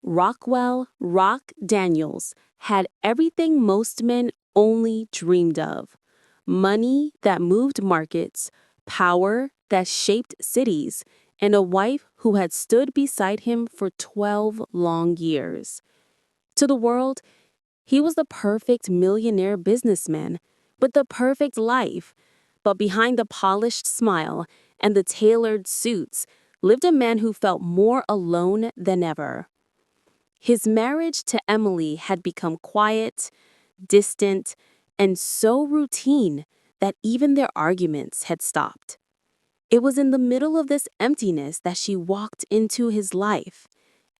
Rockwell Rock Daniels had everything most men only dreamed of: money that moved markets, power that shaped cities, and a wife who had stood beside him for 12 long years. To the world, he was the perfect millionaire businessman with the perfect life. But behind the polished smile and the tailored suits lived a man who felt more alone than ever. His marriage to Emily had become quiet, distant, and so routine that even their arguments had stopped. It was in the middle of this emptiness that she walked into his life.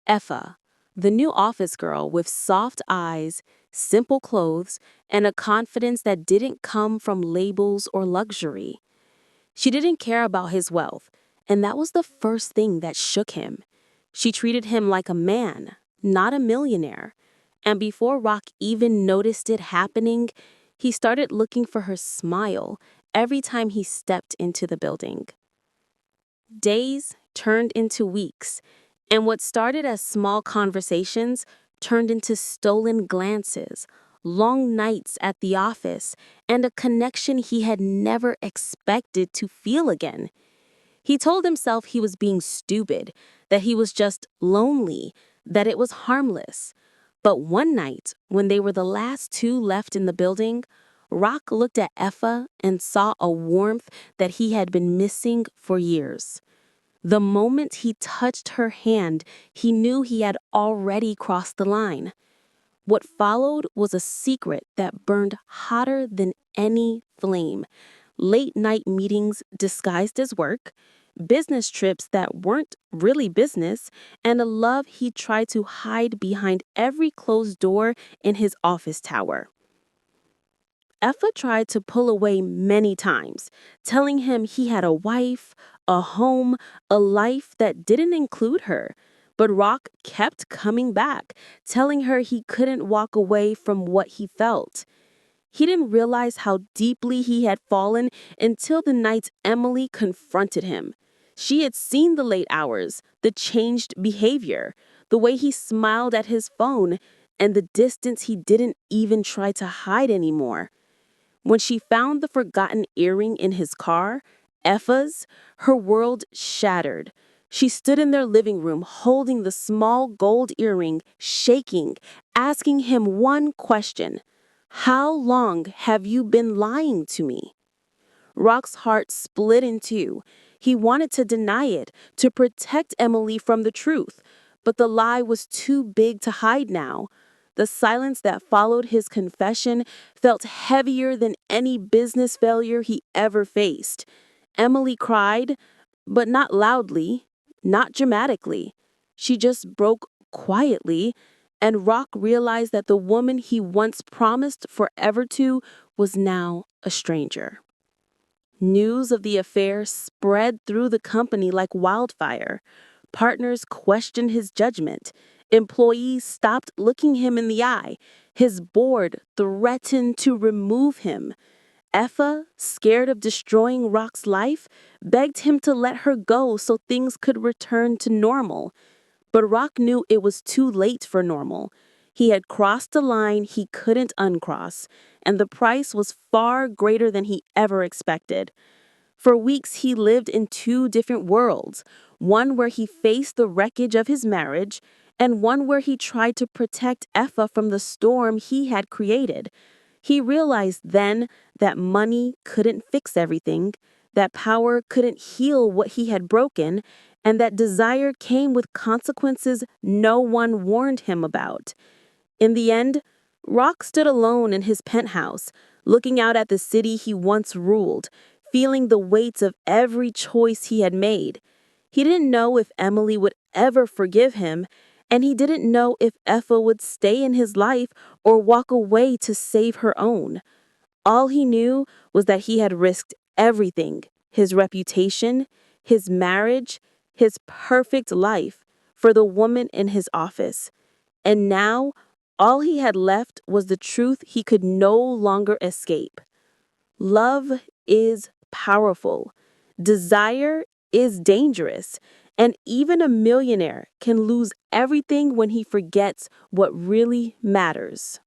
Effa, the new office girl with soft eyes, simple clothes, and a confidence that didn't come from labels or luxury. She didn't care about his wealth, and that was the first thing that shook him. She treated him like a man, not a millionaire. And before Rock even noticed it happening, he started looking for her smile every time he stepped into the building. Days turned into weeks, and what started as small conversations turned into stolen glances, long nights at the office, and a connection he had never expected to feel again. He told himself he was being stupid, that he was just lonely, that it was harmless. But one night, when they were the last two left in the building, Rock looked at Effa and saw a warmth that he had been missing for years. The moment he touched her hand, he knew he had already crossed the line. What followed was a secret that burned hotter than any flame: late night meetings disguised as work, business trips that weren't really business, and a love he tried to hide behind every closed door in his office tower. Effa tried to pull away many times, telling him he had a wife, a home, a life that didn't include her. But Rock kept coming back, telling her he couldn't walk away from what he felt. He didn't realize how deeply he had fallen until the night Emily confronted him. She had seen the late hours, the changed behavior, the way he smiled at his phone, and the distance he didn't even try to hide anymore. When she found the forgotten earring in his car, Effa's, her world shattered. She stood in their living room holding the small gold earring, shaking, asking him one question: "How long have you been lying to me?" Rock's heart split in two. He wanted to deny it, to protect Emily from the truth, but the lie was too big to hide now. The silence that followed his confession felt heavier than any business failure he ever faced. Emily cried, but not loudly, not dramatically. She just broke quietly, and Rock realized that the woman he once promised forever to was now a stranger. News of the affair spread through the company like wildfire. Partners questioned his judgment. Employees stopped looking him in the eye. His board threatened to remove him. Effa, scared of destroying Rock's life, begged him to let her go so things could return to normal. But Rock knew it was too late for normal. He had crossed a line he couldn't uncross, and the price was far greater than he ever expected. For weeks, he lived in two different worlds: one where he faced the wreckage of his marriage, and one where he tried to protect Effa from the storm he had created. He realized then that money couldn't fix everything, that power couldn't heal what he had broken, and that desire came with consequences no one warned him about. In the end, Rock stood alone in his penthouse, looking out at the city he once ruled, feeling the weight of every choice he had made. He didn't know if Emily would ever forgive him, and he didn't know if Effa would stay in his life or walk away to save her own. All he knew was that he had risked everything: his reputation, his marriage, his perfect life, for the woman in his office. And now, all he had left was the truth he could no longer escape. Love is powerful. Desire is dangerous. And even a millionaire can lose everything when he forgets what really matters.